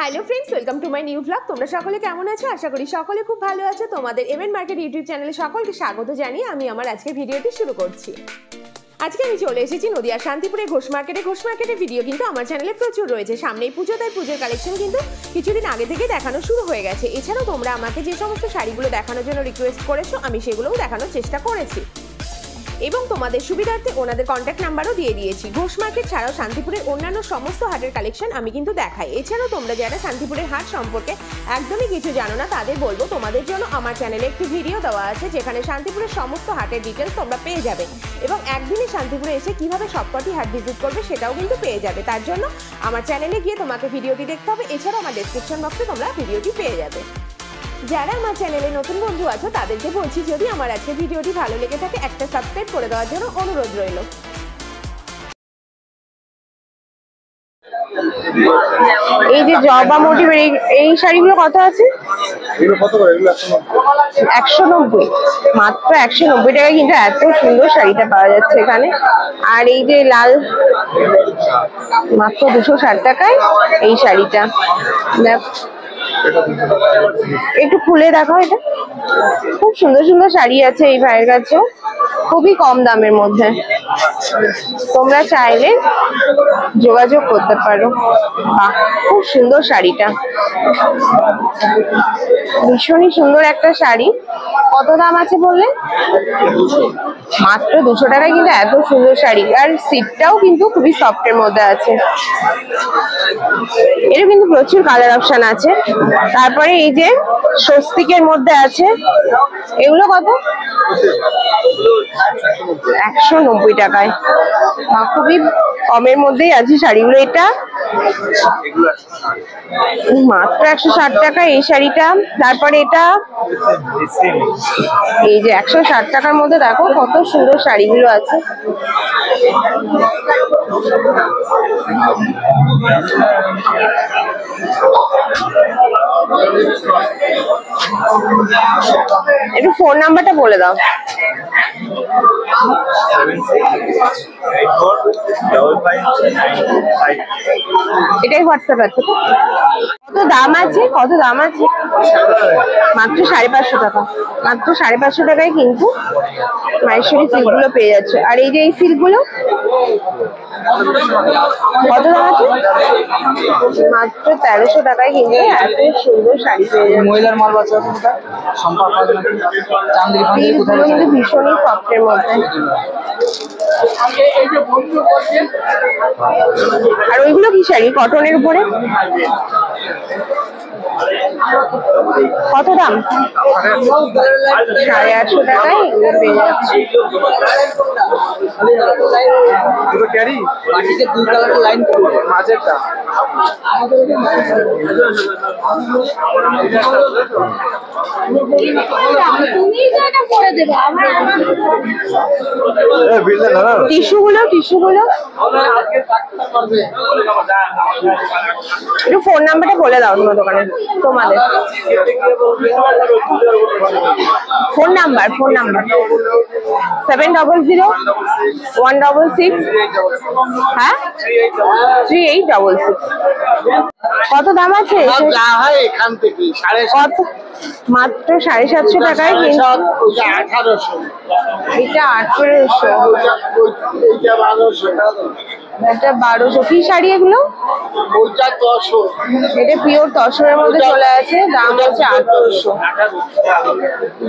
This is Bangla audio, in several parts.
Hello friends, welcome to my new blog. তোমরা সকলে কেমন আছো? আশা করি সকলে খুব ভালো আছো। তোমাদের এমএন মার্কেট ইউটিউব চ্যানেলে সকলকে স্বাগত জানিয়ে আমি আমার আজকের ভিডিওটি শুরু করছি। আজকে আমি চলে এসেছি নদিয়া শান্তিপুরে ঘোষ মার্কেটে। ঘোষ মার্কেটের ভিডিও কিন্তু আমার চ্যানেলে প্রচুর রয়েছে। সামনেই পুজো, তাই পুজোর কালেকশন কিন্তু কিছুদিন আগে থেকে দেখানো শুরু হয়ে গেছে। এছাড়াও তোমরা আমাকে যে সমস্ত শাড়িগুলো দেখানোর জন্য রিকোয়েস্ট করেছো, আমি সেগুলোও দেখানোর চেষ্টা করেছি এবং তোমাদের সুবিধার্থে ওনাদের কন্ট্যাক্ট নাম্বারও দিয়ে দিয়েছি। ঘোষ মার্কেট ছাড়াও শান্তিপুরের অন্যান্য সমস্ত হাটের কালেকশন আমি কিন্তু দেখাই। এছাড়াও তোমরা যারা শান্তিপুরের হাট সম্পর্কে একদমই কিছু জানো না, তাদের বলবো তোমাদের জন্য আমার চ্যানেলে একটি ভিডিও দেওয়া আছে, যেখানে শান্তিপুরের সমস্ত হাটের ডিটেলস তোমরা পেয়ে যাবে এবং একদিনে শান্তিপুরে এসে কিভাবে সবকটি হাট ভিজিট করবে সেটাও কিন্তু পেয়ে যাবে। তার জন্য আমার চ্যানেলে গিয়ে তোমাকে ভিডিওটি দেখতে হবে। এছাড়াও আমার ডেসক্রিপশন বক্সে তোমরা ভিডিওটি পেয়ে যাবে। যারা আমার চ্যানেলে নতুন বন্ধু আছো তাদেরকে বলছি, যদি আমার আজকে ভিডিওটি ভালো লেগে থাকে একটা সাবস্ক্রাইব করে দেওয়ার জন্য অনুরোধ রইল। এই যে জবা মোটিভের এই শাড়িগুলো কত আছে? 190, মাত্র 190 টাকায় কিন্তু এত সুন্দর শাড়িটা পাওয়া যাচ্ছে এখানে। আর এই যে লাল, মাত্র 260 টাকায় এই শাড়িটা। একটু খুলে দেখো, এটা খুব সুন্দর সুন্দর শাড়ি আছে এই ভাইয়ের কাছেও, খুবই কম দামের মধ্যে। তোমরা চাইলে যোগাযোগ করতে পারো। বাহ, খুব সুন্দর শাড়িটা, ভীষণই সুন্দর একটা শাড়ি। কত দাম আছে বললে? মাত্র 200 টাকায় কিন্তু এত সুন্দর শাড়ি। আর সিটটাও কিন্তু খুবই সফটের মধ্যে আছে। এর কিন্তু প্রচুর কালার অপশন আছে। তারপরে এই যে স্বস্তিকের মধ্যে আছে, এগুলো কত? 190 টাকায়। খুবই কমের মধ্যেই আছে শাড়িগুলো। এটা মাত্র 160 টাকা এই শাড়িটা। তারপরে এটা এই যে 160 টাকার মধ্যে দেখো কত সুন্দর শাড়িগুলো আছে। একটু ফোন নাম্বারটা বলে দাও। এটাই হোয়াটসঅ্যাপ আছে। কত দাম আছে? কত দাম আছে? মাত্র 550 টাকা। মাত্র 550 টাকায় কিন্তু মাহেশ্বরী সিল্কগুলো পেয়ে যাচ্ছে। আর এই যে এই সিল্কগুলো কত দাম আছে? মাত্র 1300 টাকায় কিন্তু এত সুন্দর শাড়ি পেয়ে যাচ্ছে। মহিলার মাল বাচ্চা কিন্তু ভীষণই সফটের মধ্যে। আর ওইগুলো কি শাড়ি? কটনের উপরে। কত দাম? 850 টাকায় পেয়ে যাচ্ছে। টিস্যুগুলো একটু ফোন নাম্বারটা বলে দাও তোমার দোকানে, তোমাদের ফোন নাম্বার 700-166 হ্যাঁ 3866। কত দাম আছে? মাত্র 750 টাকায় কিন্তু। এটা 1800, এটা 1200। কি শাড়ি এগুলো? এটা পিওর তসরের মধ্যে চলে আছে। দাম হচ্ছে 1800।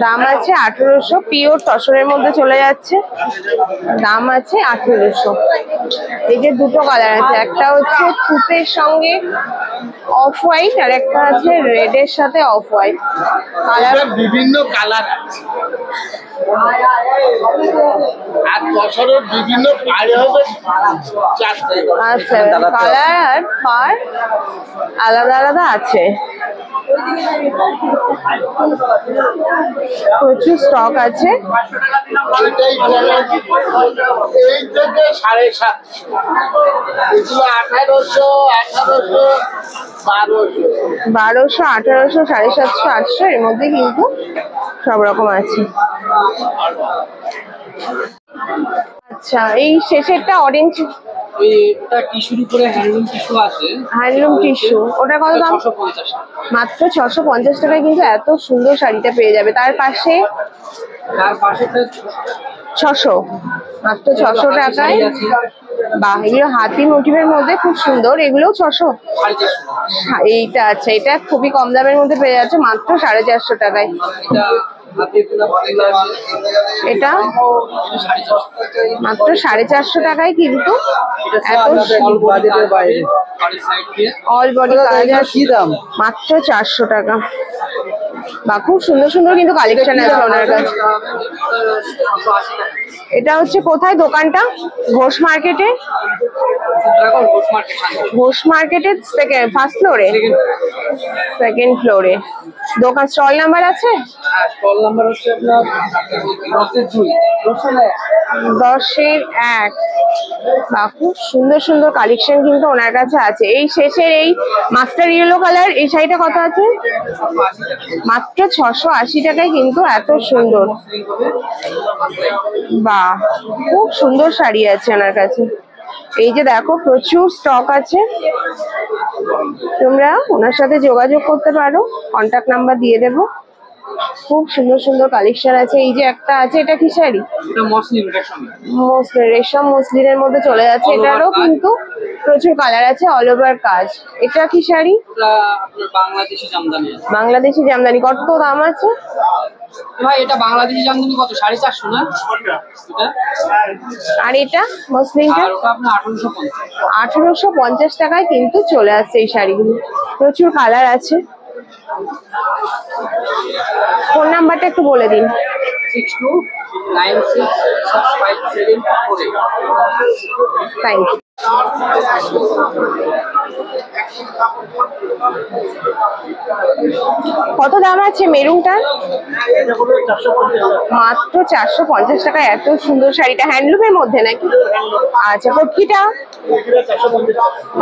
দাম আছে 1800, পিওর তসরের মধ্যে চলে যাচ্ছে। দাম আছে 1800। এই যে দুটো কালার আছে, একটা হচ্ছে তুতের সঙ্গে অফ হোয়াইট, আর একটা আছে রেড এর সাথে অফ হোয়াইট। কালার বিভিন্ন কালার আছে, আর তসরের বিভিন্ন পাড়ে হবে। আচ্ছা, কালার আর পার আলাদা আলাদা আছে। প্রচুর স্টক আছে। এই থেকে 750, এগুলো 1800, 1200, 1800, 750, 800 এর মধ্যে কিন্তু সব রকম আছে। আচ্ছা, এই শেষেরটা অরেঞ্জ ওটা টিস্যুর উপরে হ্যান্ডলুম টিস্যু আছে। হ্যান্ডলুম টিস্যু, ওটা কত দাম? 650 টাকা। মাত্র 650 টাকায় কিন্তু এত সুন্দর শাড়িটা পেয়ে যাবে। তার পাশে 600, মাত্র 600 টাকায়। বাহ, এগুলো হাতি মোটিভের মধ্যে খুব সুন্দর, এগুলোও 600। এইটা আচ্ছা, এটা খুবই কম দামের মধ্যে পেয়ে যাচ্ছে মাত্র 450 টাকায়। এটা মাত্র 450 টাকায় কিন্তু অল বডি কাজ আছে, মাত্র 400 টাকা। বা খুব সুন্দর সুন্দর কিন্তু কালেকশন আছে ওনার কাছে। এটা হচ্ছে কোথায় দোকানটা? ঘোষ মার্কেটে। ঘোষ মার্কেটের ফার্স্ট ফ্লোরে, সেকেন্ড ফ্লোরে দোকান। স্টল নাম্বার আছে? স্টল নাম্বার হচ্ছে আপনার 10-1। বা খুব সুন্দর সুন্দর কালেকশন কিন্তু ওনার কাছে আছে। এই শেষের এই মাস্টার ইয়েলো কালার এই শাড়িটা কত আছে? মাত্র 680 টাকায় কিন্তু এত সুন্দর। বাহ, খুব সুন্দর শাড়ি আছে ওনার কাছে। এই যে দেখো, প্রচুর স্টক আছে, তোমরা ওনার সাথে যোগাযোগ করতে পারো, কন্টাক্ট নাম্বার দিয়ে দেবো। খুব সুন্দর সুন্দর কালেকশন আছে। এই যে একটা আছে, এটা কি শাড়ি? রেশম মসলিনের মধ্যে চলে যাচ্ছে। এটারও কিন্তু প্রচুর কালার আছে, অল ওভার কাজ। এটা কি শাড়ি? বাংলাদেশি জামদানি। কত দাম আছে ভাই? এটা বাংলাদেশি জামদানি কত? 450 না? আর এটা মসলিনটা? 1850 টাকায় কিন্তু চলে আসছে এই শাড়িগুলো। প্রচুর কালার আছে। ফোন নাম্বারটা একটু বলে দিন। 62966574। Thank you. কত দাম আছে মেরুনটার? মাত্র 450 টাকায় এত সুন্দর শাড়িটা। হ্যান্ডলুমের মধ্যে নাকি? আচ্ছা, পটকিটা?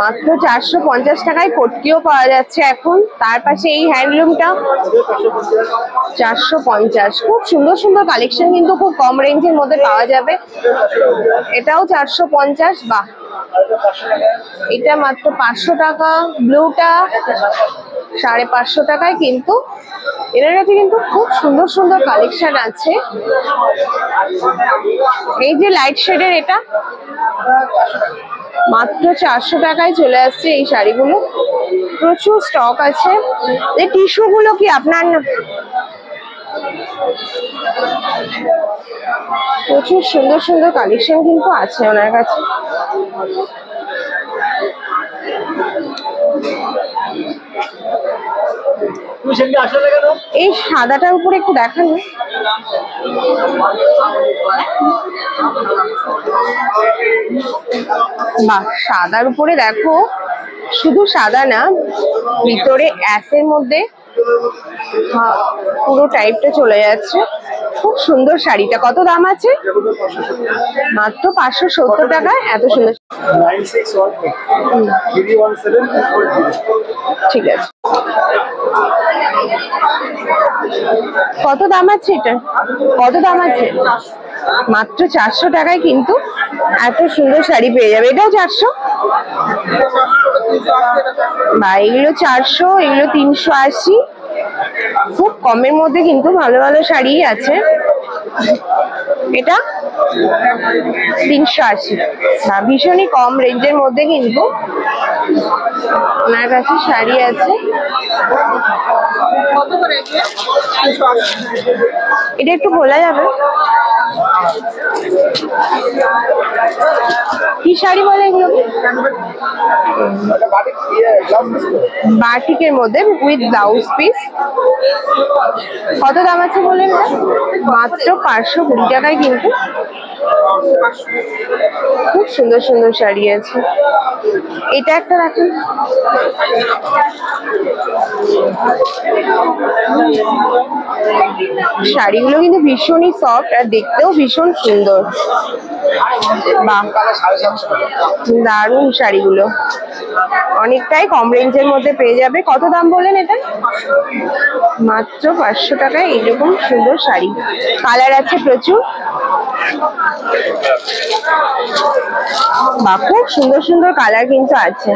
মাত্র 450 টাকায় পটকিও পাওয়া যাচ্ছে এখন। তার পাশে এই হ্যান্ডলুমটা 450। খুব সুন্দর সুন্দর কালেকশন কিন্তু খুব কম রেঞ্জের মধ্যে পাওয়া যাবে। এটাও 450। বাহ, এটা মাত্র 500 টাকা। ব্লুটা 550 টাকায় কিন্তু এনার কাছে কিন্তু খুব সুন্দর সুন্দর কালেকশন আছে। এই যে লাইট শেডের, এটা মাত্র 400 টাকায় চলে আসছে এই শাড়িগুলো। প্রচুর স্টক আছে। এই টিস্যু গুলো কি আপনার? প্রচুর সুন্দর সুন্দর কালেকশন কিন্তু আছে ওনার কাছে। এই সাদাটার উপরে একটু দেখান। বাহ, সাদার উপরে দেখো, শুধু সাদা না, ভিতরে অ্যাশের মধ্যে পুরো টাইপটা চলে যাচ্ছে। খুব সুন্দর শাড়িটা। কত দাম আছে? মাত্র 570 টাকায় এত সুন্দর। ঠিক আছে। কত দাম আছে এটা? কত দাম আছে? মাত্র 400 টাকায় কিন্তু এত সুন্দর শাড়ি পেয়ে যাবে। এটাও 400? বা এগুলো 400, এগুলো 380। খুব কমের মধ্যে কিন্তু ভালো ভালো শাড়ি আছে। এটা 380। বা ভীষণই কম রেঞ্জের মধ্যে কিন্তু ওনার কাছে শাড়ি আছে। এটা একটু বলা যাবে কি শাড়ি বলে এগুলো? বাটিকের মধ্যে উইথ ব্লাউজ পিস। কত দাম আছে বললেন? মাত্র 520 টাকায় কিন্তু খুব সুন্দর সুন্দর শাড়ি আছে। এটা একটা রাখুন। শাড়িগুলো কিন্তু ভীষণই সফট আর দেখতেও ভীষণ সুন্দর। বাহ, দারুণ শাড়িগুলো। অনেকটাই কম রেঞ্জের মধ্যে পেয়ে যাবে। কত দাম বললেন এটা? মাত্র 500 টাকায় এইরকম সুন্দর শাড়ি। কালার আছে প্রচুর। বা খুব সুন্দর সুন্দর কালার কিন্তু আছে,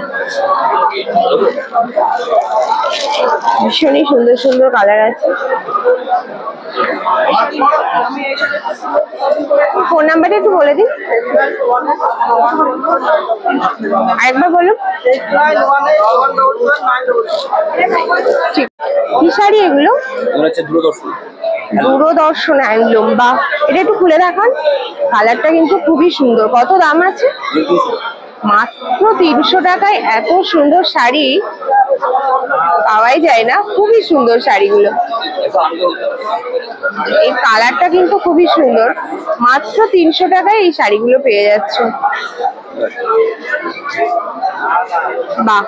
ভীষণই সুন্দর সুন্দর কালার আছে। ফোন নাম্বারটা একটু বলে দিন, আরেকবার বলুন। ঠিক, কি শাড়ি এগুলো? দূরদর্শন হ্যান্ডলুম। বা এটা একটু খুলে দেখান, কালারটা কিন্তু খুবই সুন্দর। কত দাম আছে? মাত্র 300 টাকায় এত সুন্দর শাড়ি পাওয়াই যায় না। খুবই সুন্দর শাড়িগুলো, এই কালারটা কিন্তু খুবই সুন্দর। মাত্র 300 টাকায় এই শাড়িগুলো পেয়ে যাচ্ছে। বাহ,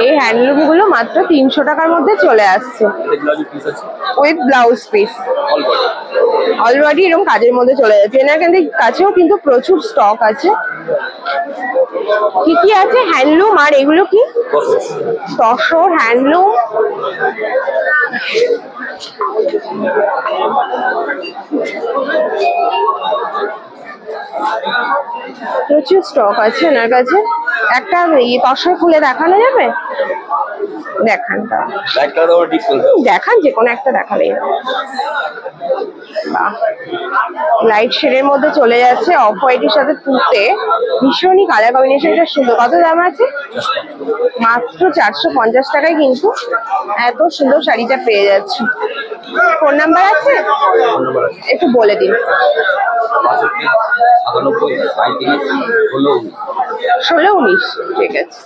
এই হ্যান্ডলুম গুলো মাত্র 300 টাকার মধ্যে চলে আসছে উইথ ব্লাউজ পিস। অলরেডি এরকম কাজের মধ্যে চলে যাচ্ছে। এনার কাছেও কিন্তু প্রচুর স্টক আছে। কি কি আছে? হ্যান্ডলুম। আর এগুলো কি? তসর হ্যান্ডলুম। প্রচুর স্টক আছে এনার কাছে। একটা তসর খুলে দেখানো যাবে? দেখান, দেখান, যে কোনো একটা দেখালেই। লাইট শেডের মধ্যে চলে যাচ্ছে, অফ হোয়াইটের সাথে তুতে, ভীষণই কালার কম্বিনেশনটা সুন্দর। কত দাম আছে? মাত্র 450 টাকায় কিন্তু এত সুন্দর শাড়িটা পেয়ে যাচ্ছে। ফোন নাম্বার আছে? একটু বলে দিন। 16 19। ঠিক আছে।